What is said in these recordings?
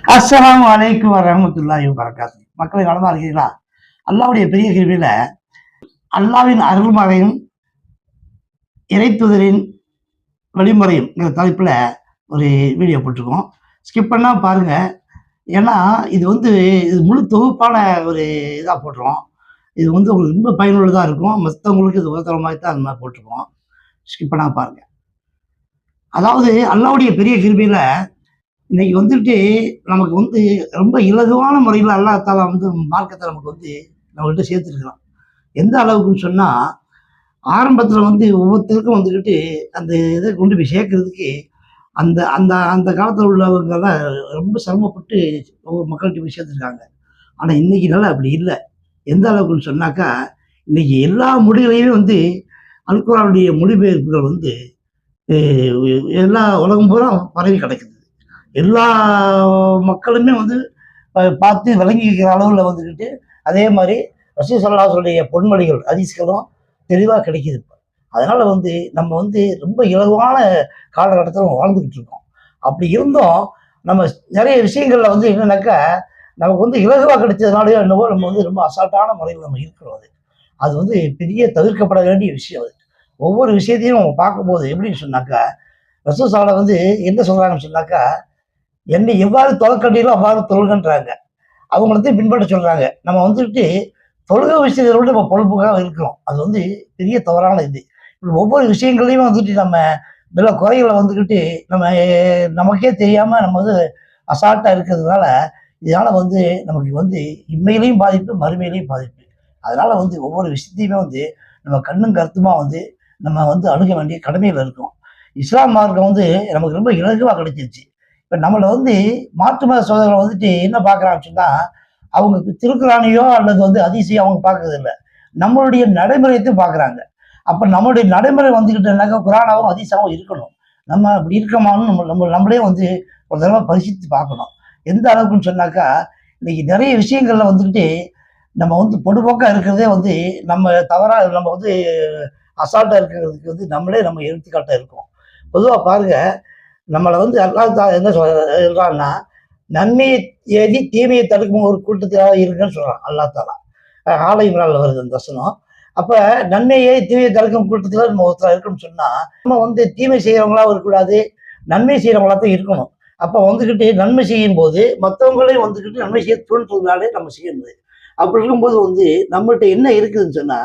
அஸ்ஸலாமு அலைக்கும் வரஹ்மத்துல்லாஹி வபரகாத்து. மக்களை நலமா இருக்கீங்களா? அல்லாஹ்வுடைய பெரிய கிருபையில அல்லாஹ்வின் அருள்மழையும் இறைத்துதரின் வழிமுறையும் தலைப்புல ஒரு வீடியோ போட்டிருக்கோம். ஸ்கிப் பண்ணா பாருங்க. ஏன்னா இது முழு தொகுப்பான ஒரு இதா போடுறோம். இது உங்களுக்கு ரொம்ப பயனுள்ளதா இருக்கும். மத்தவங்களுக்கு இது உதவுற மாதிரி தான் அந்த மாதிரி போட்டிருக்கோம். ஸ்கிப் பண்ணாம பாருங்க. அதாவது அல்லாஹ்வுடைய பெரிய கிருபையில இன்னைக்கு நமக்கு ரொம்ப இலகுவான முறையில் அல்லாஹ் தஆலா மார்க்கத்தை நமக்கு நம்மகிட்ட சேர்த்துருக்குறான். எந்த அளவுக்குன்னு சொன்னா, ஆரம்பத்துல ஒவ்வொருத்தருக்கும் அந்த இதை கொண்டு போய் சேர்க்கறதுக்கு அந்த அந்த அந்த காலத்துல உள்ளவங்கலாம் ரொம்ப சிரமப்பட்டு ஒவ்வொரு மக்கள்கிட்ட போய் சேர்த்துருக்காங்க. ஆனா இன்னைக்கு நிலை அப்படி இல்ல. எந்த அளவுக்குன்னு சொன்னாக்கா, இன்னைக்கு எல்லா மொழிகளையுமே அல் குர்ஆனுடைய மொழிபெயர்ப்புகள் எ எல்லா உலகம் பூரா பரவி கிடக்குது. எல்லா மக்களுமே பார்த்து விளங்கிக்கிற அளவுல அதே மாரி ரசூல் ஸல்லல்லாஹு அலைஹி வஸல்லம் பொன்மொழிகள், ஹதீஸ்களும் தெளிவா கிடைக்குது இப்ப. அதனால நம்ம ரொம்ப இலகுவான காலகட்டத்துல நம்ம வாழ்ந்துகிட்டு இருக்கோம். அப்படி இருந்தும் நம்ம நெறைய விஷயங்கள்ல என்னன்னாக்கா, நமக்கு இலகுவா கிடைச்சதுனாலயோ என்னவோ நம்ம ரொம்ப அசால்ட்டான முறையில நம்ம இருக்கிறோம் அது. அது பெரிய தவிர்க்கப்பட வேண்டிய விஷயம் அது. ஒவ்வொரு விஷயத்தையும் நம்ம பார்க்கும்போது எப்படின்னு சொன்னாக்கா, ரசூல் ஸல்லல்லாஹு என்ன சொல்றாங்கன்னு சொன்னாக்கா, என்னை எவ்வாறு தொழக்கண்டீர்களோ அவ்வாறு தொழுகன்றாங்க. அவங்கள பின்பற்ற சொல்றாங்க. நம்ம தொழுகை விஷயத்தை விட நம்ம பொறுப்புக்காக இருக்கிறோம். அது பெரிய தவறான இது. ஒவ்வொரு விஷயங்களையும் நம்ம சில குறைகளை நம்ம நமக்கே தெரியாம நம்ம அசால்ட்டா இருக்கிறதுனால, இதனால நமக்கு இம்மையிலையும் பாதிப்பு, மறுமையிலையும் பாதிப்பு. அதனால ஒவ்வொரு விஷயத்தையுமே நம்ம கண்ணும் கருத்துமா நம்ம அணுக வேண்டிய கடமையில இருக்கோம். இஸ்லாம் மார்க்கம் நமக்கு ரொம்ப இலகுவா கிடைச்சிருச்சு. இப்ப நம்மள மாற்று மத சகோதரர்கள் என்ன பார்க்குறாங்கன்னு சொன்னா, அவங்க திருக்குரானையோ அல்லது ஹதீஸையோ அவங்க பார்க்கறது இல்ல. நம்மளுடைய நடைமுறையத்தையும் பார்க்குறாங்க. அப்ப நம்மளுடைய நடைமுறை வந்துகிட்டுனாக்கா குரானாவும் ஹதீஸாவும் இருக்கணும். நம்ம அப்படி இருக்கமான்னு நம்மளே ஒரு தடவை பரிசித்து பார்க்கணும். எந்த அளவுக்குன்னு சொன்னாக்கா, இன்னைக்கு நிறைய விஷயங்கள்ல நம்ம பொடுபோக்கா இருக்கிறதே நம்ம தவறா நம்ம அசால்ட்டா இருக்கிறதுக்கு நம்மளே நம்ம எடுத்துக்காட்டா இருக்கோம். பொதுவா பாருங்க, நம்மள அல்லாஹ் தஆலா என்ன சொல்றான்னா, நன்மையை ஏதி தீமையை தடுக்கும் ஒரு கூட்டத்திலாவது இருங்கன்னு சொல்றான் அல்லாஹ் தஆலா. ஆல இம்ரான்ல வருது அந்த வசனம். அப்ப நன்மையை தீமையை தடுக்கும் கூட்டத்தில நம்ம ஒருத்தரா இருக்கணும்னு சொன்னா, நம்ம தீமை செய்யறவங்களாவும் இருக்கக்கூடாது, நன்மை செய்யறவங்களா தான் இருக்கணும். அப்ப நன்மை செய்யும்போது மத்தவங்களையும் நன்மை செய்ய தூண்டுறதுனாலே நம்ம செய்யணும். அப்படி இருக்கும்போது நம்மள்ட்ட என்ன இருக்குதுன்னு சொன்னா,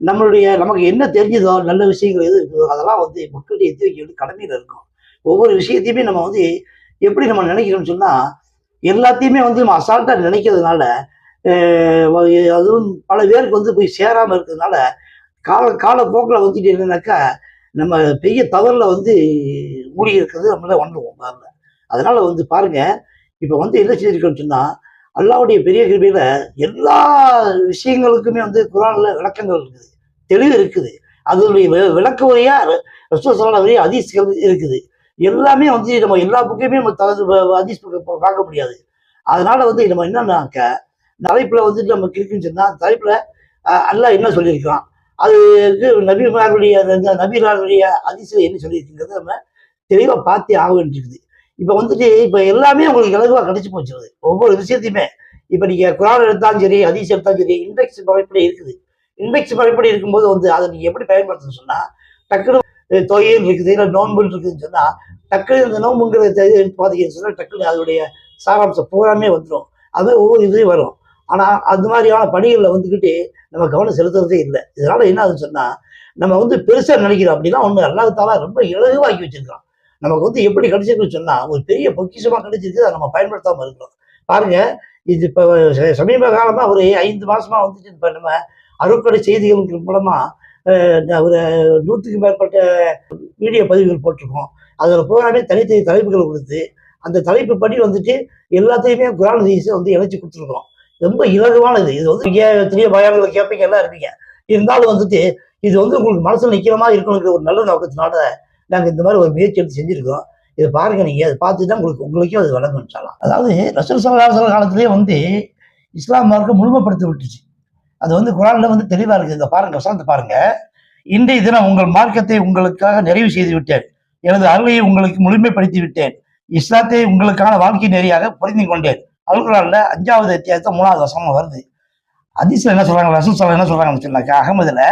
நமக்கு என்ன தெரிஞ்சதோ, நல்ல விஷயங்கள் எது இருக்குதோ அதெல்லாம் மக்கள்ட்ட எத்தி வைக்க வேண்டிய கடமையில இருக்கோம். ஒவ்வொரு விஷயத்தையுமே நம்ம எப்படி நம்ம நினைக்கிறோம்னு சொன்னா, எல்லாத்தையுமே நம்ம அசால்ட்டா நினைக்கிறதுனால, அதுவும் பல பேருக்கு போய் சேராம இருக்கிறதுனால, காலப்போக்குல என்னன்னாக்கா, நம்ம பெரிய தவறுல மூழ்கி இருக்கிறது நம்மள உணர்வோம் முதல்ல. அதனால பாருங்க, இப்ப என்ன செஞ்சிருக்கோம்னு சொன்னா, அல்லாஹ்வுடைய பெரிய கிருபையில எல்லா விஷயங்களுக்குமே குர்ஆன்ல விளக்கங்கள் இருக்குது. தெளிவு இருக்குது. அதனுடைய விளக்க உரையா ரசூல் ஸல்லல்லாஹு அலைஹி வஸல்லம் ஹதீஸ்கள் இருக்குது. எல்லாமே நம்ம எல்லா புக்கையுமே நம்ம ஹதீஸ் புக்க பார்க்க முடியாது. அதனால நம்ம என்னன்னாக்க, தலைப்புல நம்ம இருக்குன்னு சொன்னா, தலைப்புல அல்லாஹ் என்ன சொல்லியிருக்கிறான்? அது நபிமார்களுடைய அந்த நபிமார்களுடைய ஹதீஸ்ல என்ன சொல்லியிருக்குங்கிறத நம்ம தெளிவா பார்த்தே ஆக வேண்டியிருக்குது. இப்ப இப்ப எல்லாமே உங்களுக்கு இலகுவா கிடைச்சு போச்சு அது. ஒவ்வொரு விஷயத்தையுமே. இப்ப நீங்க குர்ஆன் எடுத்தாலும் சரி, ஹதீஸ் எடுத்தாலும் சரி, இண்டெக்ஸ் முறைப்படி இருக்குது. இண்டெக்ஸ் முறைப்படி இருக்கும்போது அத நீங்க எப்படி பயன்படுத்தணும்னு சொன்னா, டக்குனு தொய்யல் இருக்குது, இல்ல நோன்புன்னு இருக்குதுன்னு சொன்னா, டக்குனு இந்த நோன்புங்கிறத எடுத்து பார்த்தீங்கன்னு சொன்னா, டக்குனு அதனுடைய சாராம்சம் பூராமே வந்துரும். அது ஒவ்வொரு இதுலயும் வரும். ஆனா, அந்த மாதிரியான பணிகள்ல நம்ம கவனம் செலுத்துறதே இல்ல. இதனால என்ன ஆகுதுன்னு சொன்னா, நம்ம பெருசா நினைக்கிறோம். அப்படிலாம் ஒண்ணும் அல்லாஹ் தஆலா ரொம்ப இலகுவாக்கி வச்சிருக்கான். நமக்கு எப்படி கிடைச்சிருக்குன்னு சொன்னா, ஒரு பெரிய பொக்கிஷமா கிடைச்சிருக்கு. அத நம்ம பயன்படுத்தாம இருக்கிறோம். பாருங்க, இது இப்ப சமீப காலமா ஒரு 5 மாசமா இப்ப நம்ம அருட்கொடை செய்திகள் மூலமா ஒரு 100க்கும் மேற்பட்ட வீடியோ பதிவுகள் போட்டிருக்கோம். அதுல பூராமே தனித்தனி தலைப்புகள் கொடுத்து, அந்த தலைப்பு படி எல்லாத்தையுமே குர்ஆன் ஹதீஸ இணைச்சு குடுத்துருக்கோம். ரொம்ப இலகுவானது. இது நீங்க எத்தனையோ பயான்கள கேட்பீங்க, எல்லாம் இருப்பீங்க. இருந்தாலும் இது உங்களுக்கு மனசுல நிக்கிற மாரி இருக்கணுங்கிற ஒரு நல்ல நோக்கத்தினால நாங்க இந்த மாதிரி ஒரு முயற்சி எடுத்து செஞ்சிருக்கோம். இத பாருங்க நீங்க. அத பார்த்துட்டு தான் உங்களுக்கே அது விளங்கும் இன்ஷா அல்லாஹ். அதாவது ரசூல் ஸல்லல்லாஹு அலைஹி வஸல்லம் காலத்திலேயே இஸ்லாம் மார்க்கம் முழுமைப்படுத்தி விட்டுச்சு. அது குர்ஆன்ல தெளிவா இருக்குது. இங்க பாருங்க, வசனத்த பாருங்க. இன்றைய தினம் உங்கள் மார்க்கத்தை உங்களுக்காக நிறைவு செய்து விட்டேன். எனது அருளை உங்களுக்கு முழுமைப்படுத்தி விட்டேன். இஸ்லாத்தை உங்களுக்கான வாழ்க்கை நெறியாக புரிந்து கொண்டேன். அல்குரான்ல 5வது அத்தியாயத்துல 3வது வசனம் வருது. ஹதீஸ்ல என்ன சொல்றாங்க, ரசூல் ஸல்லல்லாஹு என்ன சொல்றாங்கன்னு சொன்னாக்கா, அகமதுல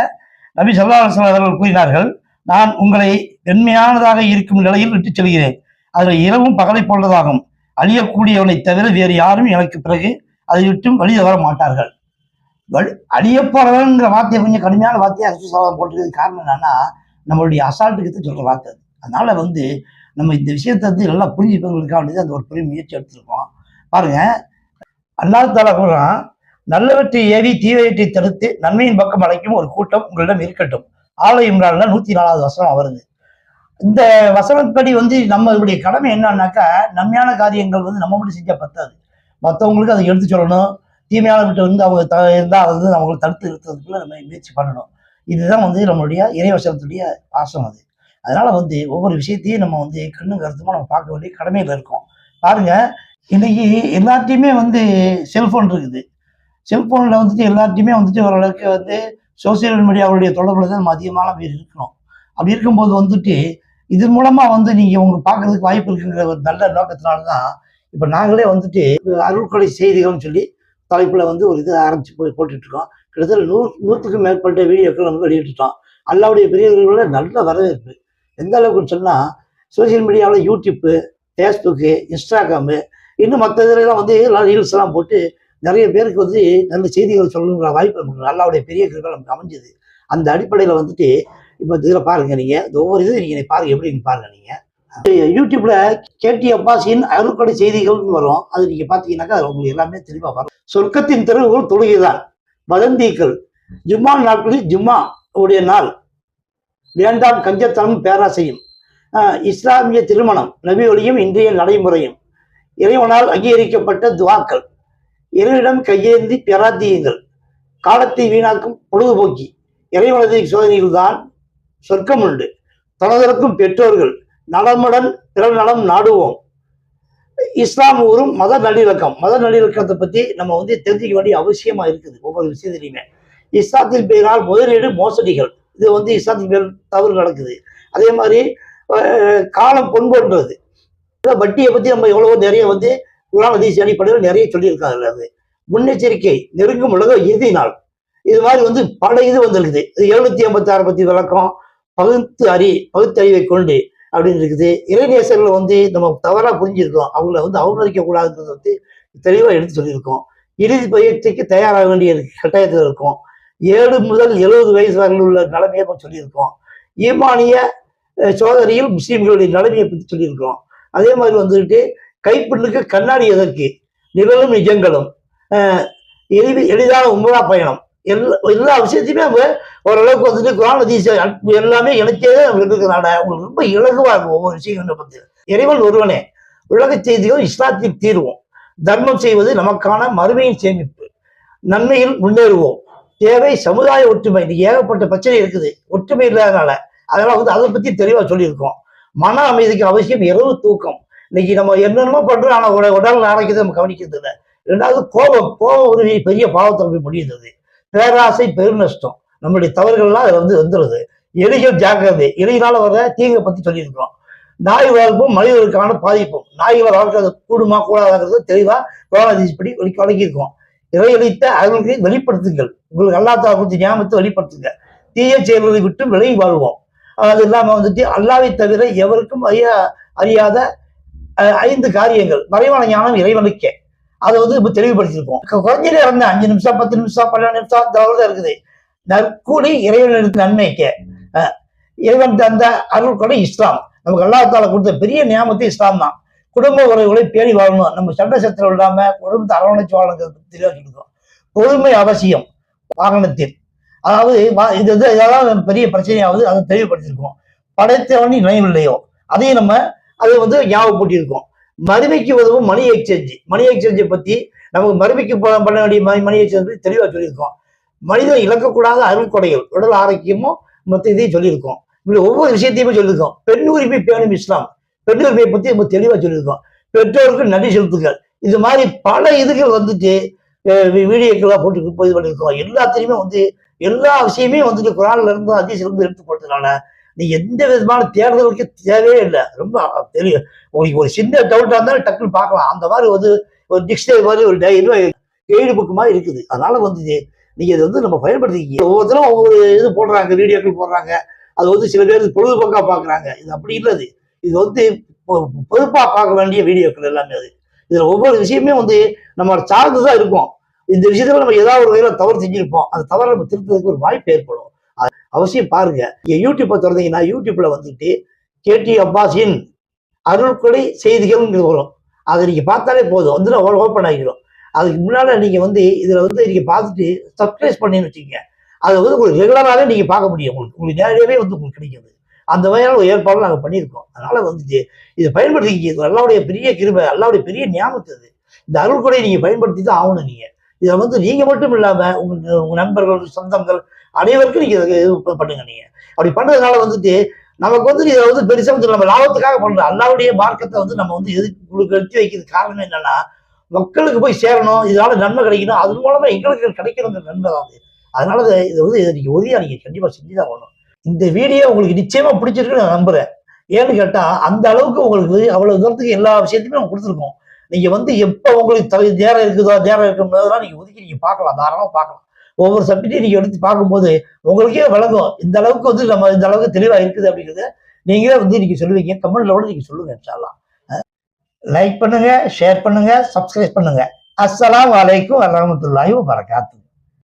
நபி ஸல்லல்லாஹு அலைஹி வஸல்லம் அவர்கள் கூறினார்கள், நான் உங்களை வெண்மையானதாக இருக்கும் நிலையில் விட்டுச் செல்கிறேன். அதில் இரவும் பகலை போன்றதாகும். அழியக்கூடியவனை தவிர வேறு யாரும் எனக்கு பிறகு அதை விட்டும் வழி தவற மாட்டார்கள். அழிய போறவங்கிற வார்த்தையை கொஞ்சம் கடுமையான வார்த்தையை ரசூல் ஸல்லல்லாஹு அலைஹி போட்டிருக்கிறது காரணம் என்னன்னா, நம்மளுடைய அசால்ட்டுக்கு சொல்ற வார்த்தை. அதனால நம்ம இந்த விஷயத்தை நல்லா புரிஞ்சுப்பவங்களுக்காக வேண்டியது அந்த ஒரு பெரிய முயற்சி எடுத்திருக்கோம். பாருங்க, அல்லாஹ் தஆலா கூறான், நல்லவற்றை ஏவி தீவையற்றை தடுத்து நன்மையின் பக்கம் அழைக்கும் ஒரு கூட்டம் உங்களிடம் இருக்கட்டும். ஆல இம்ரான்ல 104வது வசனம் வருது. இந்த வசனப்படி நம்மளுடைய கடமை என்னன்னாக்கா, நன்மையான காரியங்கள் நம்ம மட்டும் செஞ்சா பத்தாது, மற்றவங்களுக்கு அதை எடுத்து சொல்லணும். தீமையான விட்டு அவங்க இருந்தா அதை அவங்களை தடுத்து நிறுத்துறதுக்குள்ள நம்ம முயற்சி பண்ணணும். இதுதான் நம்மளுடைய இறைவசனத்துடைய பாசம் அது. அதனால ஒவ்வொரு விஷயத்தையும் நம்ம கண்ணும் கருத்துமா நம்ம பார்க்க வேண்டிய கடமையில இருக்கோம். பாருங்க, இன்னைக்கு எல்லாத்தையுமே செல்போன் இருக்குது. செல்போன்ல எல்லாத்தையுமே ஓரளவுக்கு சோசியல் மீடியாவுடைய தொடர்புல தான் நம்ம அதிகமான பேர் இருக்கணும். அப்படி இருக்கும்போது இது மூலமா நீங்க உங்களுக்கு பார்க்கறதுக்கு வாய்ப்பு இருக்குங்கிற ஒரு நல்ல நோக்கத்தினாலதான் இப்ப நாங்களே அருள்கொடை செய்திகள்னு சொல்லி தலைப்புல ஒரு இது ஆரம்பிச்சு போட்டுட்டு இருக்கோம். கிட்டத்தட்ட 100க்கும் மேற்பட்ட வீடியோக்கள் நம்ம வெளியிட்டுட்டோம். அல்லாவுடைய பெரியவர்களோட நல்ல வரவேற்பு. எந்த அளவுக்கு சொன்னா, சோசியல் மீடியாவில் யூடியூப்பு, ஃபேஸ்புக்கு, இன்ஸ்டாகிராமு, இன்னும் மற்ற இதெல்லாம் ரீல்ஸ் எல்லாம் போட்டு நிறைய பேருக்கு நல்ல செய்திகள் சொல்லணுங்கிற வாய்ப்பு நமக்கு அல்லாவுடைய பெரிய கிருபை நமக்கு அமைஞ்சது. அந்த அடிப்படையில் இப்போ இதில் பாருங்க, நீங்க ஒவ்வொரு இது நீங்க பாருங்க, எப்படின்னு பாருங்க. நீங்க யூடியூப்ல கேடி அப்பாஸின் அருள்கொடை செய்திகள்னு வரும். அது நீங்க பாத்தீங்கன்னாக்கா அது உங்களுக்கு எல்லாமே தெளிவா வரும். சொர்க்கத்தின் தெருவுகள் தொழுகைதான், வதந்திகள், ஜும்மா நாட்களில் ஜும்மா உடைய நாள், வேண்டாம் கஞ்சத்தனம் பேராசையும், இஸ்லாமிய திருமணம், நபி ஒளியும் இன்றைய நடைமுறையும், இறைவனால் அங்கீகரிக்கப்பட்ட துவாக்கள், இறைவனிடம் கையேந்தி பெறாத்தியங்கள், காலத்தை வீணாக்கும் பொழுதுபோக்கி, இறைவனது சோதனைகள் தான் சொர்க்கம் உண்டு, தொடர்க்கும் பெற்றோர்கள், நலமுடன் பிறர் நலம் நாடுவோம், இஸ்லாம் ஊரும் மத நல்லிணக்கம். மத நல்லிணக்கத்தை பத்தி நம்ம தெரிஞ்சுக்க வேண்டிய அவசியமா இருக்குது. ஒவ்வொரு விஷயத்திலையுமே இஸ்லாத்தின் பெயரால் முதலீடு மோசடிகள், இது இஸ்லாத்தின் பேர் தவறு நடக்குது. அதே மாதிரி காலம் பொன்போன்றது, வட்டியை பத்தி நம்ம எவ்வளவோ நிறைய குர்ஆன் ஹதீஸ் அடிப்படையில் நிறைய சொல்லியிருக்காங்க. அது முன்னெச்சரிக்கை, நெருங்கும் உலக இறுதி நாள், இது மாதிரி பல இது வந்திருக்குது. 786 பத்தி விளக்கம், பகுத்தறிவை கொண்டு அப்படின்னு இருக்குது. இறைநேசர்களை நம்ம தவறா புரிஞ்சிருக்கோம். அவங்கள அவமதிக்க கூடாதுன்றது தெளிவா எடுத்து சொல்லியிருக்கோம். இறுதி பயிற்சிக்கு தயாராக வேண்டிய கட்டாயத்தில் இருக்கும். 7 முதல் 70 வயசு வரை உள்ள நிலைமையை சொல்லியிருக்கோம். ஈமானிய சோதனையில் முஸ்லீம்களுடைய நிலைமையை பற்றி சொல்லியிருக்கிறோம். அதே மாதிரி கைப்பெண்ணுக்கு கண்ணாடி எதற்கு, நிழலும் நிஜங்களும், எளிதான உம்ரா பயணம், எல்லா விஷயத்தையுமே ஓரளவுக்கு குர்ஆன் ஹதீஸ் எல்லாமே எனக்கே இருக்கிறதுனால உங்களுக்கு ரொம்ப இலகுவா இருக்கும் ஒவ்வொரு விஷயங்களை பத்தி. இறைவன் ஒருவனே, உலக செய்திகள் இஸ்லாத்தின் தீர்வோம், தர்மம் செய்வது நமக்கான மறுமையின் சேமிப்பு, நன்மையில் முன்னேறுவோம், தேவை சமுதாய ஒற்றுமை. இன்னைக்கு ஏகப்பட்ட பிரச்சனை இருக்குது ஒற்றுமை இல்லாதனால. அதெல்லாம் அதை பத்தி தெளிவா சொல்லியிருக்கோம். மன அமைதிக்கு அவசியம் இரவு தூக்கம். இன்னைக்கு நம்ம என்னென்னமோ பண்றோம், ஆனா உடல் ஆரோக்கியத்தை நம்ம கவனிக்கிறது இல்லை. 2வது கோபம் ஒரு பெரிய பாவத்தை போய் முடியுது. பேராசை பெருநஷ்டம், நம்மளுடைய தவறுகள்லாம் அதுல வந்துடுது. எலிகள் ஜாக்கிரதை, எலியினால வர தீங்கை பத்தி சொல்லியிருக்கிறோம். நாய் வளர்ப்பும் மனிதர்களுக்கான பாதிப்பும், நாய்களை வளர்க்கறது கூடுமா கூடாதுங்கிறது தெளிவா குர்ஆன் ஹதீஸ் படி வழங்கியிருக்கோம். இறையளித்த அருள்களை வெளிப்படுத்துங்கள், உங்களுக்கு அல்லாஹ் தஆலா கொடுத்த ஞாபகத்தை வெளிப்படுத்துங்க, தீய செயல்களை விட்டு விலகி வாழ்வோம். அது இல்லாம அல்லாஹ்வை தவிர எவருக்கும் அறியாத 5 காரியங்கள், மறைவான ஞானம் இறைவனுக்கே, அதை இப்ப தெளிவுபடுத்தியிருக்கோம். குறைஞ்ச நேரம் தான், 5 நிமிஷம் 10 நிமிஷம் 12 நிமிஷம் தான் இருக்குது. நற்கூலி இறைவனுக்கு நன்மைக்கு, இறைவன் தந்த அருள் கொடை இஸ்லாம். நமக்கு அல்லாஹ் தஆலா கொடுத்த பெரிய நியாமத்து இஸ்லாம் தான். குடும்ப உறவுகளை பேணி வாழணும், நம்ம சண்டை சச்சரவு இல்லாம குடும்பத்தை அரவணைச்சு வாழணுங்கிறது தெளிவாக சொல்லியிருக்கோம். பொறுமை அவசியம் வாகனத்தில், அதாவது இதெல்லாம் பெரிய பிரச்சனையாவது அதை தெளிவுபடுத்தியிருக்கோம். படைத்தவனி நினைவில்லையோ அதையும் நம்ம அதை ஞாபகப்படுத்தியிருக்கோம். மறுமைக்கு உதவும் மணி எக்ஸ்சேஞ்சை பத்தி நமக்கு மறுமைக்கு பண்ண வேண்டிய மணி எக்ஸ்சேஞ்ச் பற்றி தெளிவாக சொல்லியிருக்கோம். மனிதன் இழக்கக்கூடாத அருள் கொடைகள், உடல் ஆரோக்கியமும் மற்ற இதையும் சொல்லியிருக்கோம். இப்படி ஒவ்வொரு விஷயத்தையுமே சொல்லியிருக்கோம். பெண் உரிமை பேணும் இஸ்லாம், பெண் உரிமையை பத்தி நம்ம தெளிவாக சொல்லியிருக்கோம். பெற்றோருக்கு நன்றி செலுத்துங்கள், இது மாதிரி பல இதுகள் வீடியோக்கெல்லாம் போட்டு இது பண்ணியிருக்கோம். எல்லாத்தையுமே எல்லா விஷயமே குர்ஆன்ல இருந்து ஹதீஸ்ல இருந்து எடுத்து போட்டதுனால நீங்க எந்த விதமான தேடுதலுக்கு தேவையே இல்லை. ரொம்ப தெரியும். உங்களுக்கு ஒரு சின்ன டவுட்டா இருந்தாலும் டக்குன்னு பார்க்கலாம். அந்த மாதிரி வந்து ஒரு டிக்ஷனரி மாதிரி ஒரு கைடு புக் மாதிரி இருக்குது. அதனால வந்து நீங்க இதை வந்து நம்ம பயன்படுத்திக்க. ஒவ்வொருத்தரும் ஒவ்வொரு இது போடுறாங்க, வீடியோக்கள் போடுறாங்க. அது வந்து சில பேர் பொழுதுபோக்கா பாக்குறாங்க. இது அப்படி இல்லது. இது வந்து பொறுப்பா பார்க்க வேண்டிய வீடியோக்கள் எல்லாமே. அது இதுல ஒவ்வொரு விஷயமே வந்து நம்ம சார்ந்துதான் இருக்கும். இந்த விஷயத்துல நம்ம ஏதாவது ஒரு வகையில தவறு செஞ்சிருப்போம். அந்த தவறை நம்ம திருத்ததுக்கு ஒரு வாய்ப்பு ஏற்படும். அவசியம் பாருங்க. நீங்க யூடியூப்பை திறந்தீங்கன்னா யூடியூப்ல வந்துட்டு கேடி அப்பாஸின் அருள்கொடை செய்திகள் வரும். அதை நீங்க பார்த்தாலே போதும், வந்து ஓப்பன் ஆகிடும். அதுக்கு முன்னால நீங்க வந்து இதுல வந்து நீங்க பார்த்துட்டு சப்ஸ்கிரைப் பண்ணின்னு வச்சுக்கீங்க. அதை வந்து உங்களுக்கு ரெகுலராகவே நீங்க பார்க்க முடியும். உங்களுக்கு நேரடியாவே வந்து உங்களுக்கு கிடைக்குது. அந்த வகையான ஒரு ஏற்பாடு நாங்கள் பண்ணியிருக்கோம். அதனால வந்துட்டு இதை பயன்படுத்திக்க. அல்லாவுடைய பெரிய கிருபை, அல்லாவுடைய பெரிய ஞாபகத்து அது. இந்த அருள்கொடை நீங்க பயன்படுத்தி தான் ஆகணும். நீங்க இதை வந்து நீங்க மட்டும் இல்லாம உங்க நண்பர்கள், சொந்தங்கள் அனைவருக்கும் நீங்க இது பண்ணுங்க. நீங்க அப்படி பண்றதுனால வந்துட்டு நமக்கு வந்து இதை வந்து பெருசா வந்து நம்ம லாபத்துக்காக பண்றோம். அல்லாவுடைய மார்க்கத்தை வந்து நம்ம வந்து எதுக்கு எடுத்து வைக்கிறது காரணம் என்னன்னா, மக்களுக்கு போய் சேரணும், இதனால நன்மை கிடைக்கணும், அது மூலமா எங்களுக்கு கிடைக்கணுங்கிற நன்மை தான் அது. அதனால இதை வந்து இதை நீங்க உறுதியா நீங்க கண்டிப்பா செஞ்சுதான் ஆகணும். இந்த வீடியோ உங்களுக்கு நிச்சயமா பிடிச்சிருக்குன்னு நான் நம்புறேன். ஏன்னு கேட்டா அந்த அளவுக்கு உங்களுக்கு அவ்வளவு தூரத்துக்கு எல்லா விஷயத்தையுமே நம்ம கொடுத்துருக்கோம். நீங்க வந்து எப்ப உங்களுக்கு நேரம் இருக்குதோ, நேரம் இருக்கும்போதெல்லாம் நீங்க ஒதுக்கி நீங்க பார்க்கலாம், தாராளமா பார்க்கலாம். ஒவ்வொரு சப்ஜெக்டையும் நீங்க எடுத்து பார்க்கும்போது உங்களுக்கே விளங்கும். இந்த அளவுக்கு வந்து நம்ம இந்த அளவுக்கு தெளிவா இருக்குது அப்படிங்கிறத நீங்களே வந்து நீங்க சொல்லுவீங்க. கமெண்ட்ல கூட நீங்க சொல்லுங்க. இன்ஷா அல்லாஹ். லைக் பண்ணுங்க, ஷேர் பண்ணுங்க, சப்ஸ்கிரைப் பண்ணுங்க. அஸ்ஸலாமு அலைக்கும் வரஹ்மத்துல்லாஹி வபரகாத்துஹு.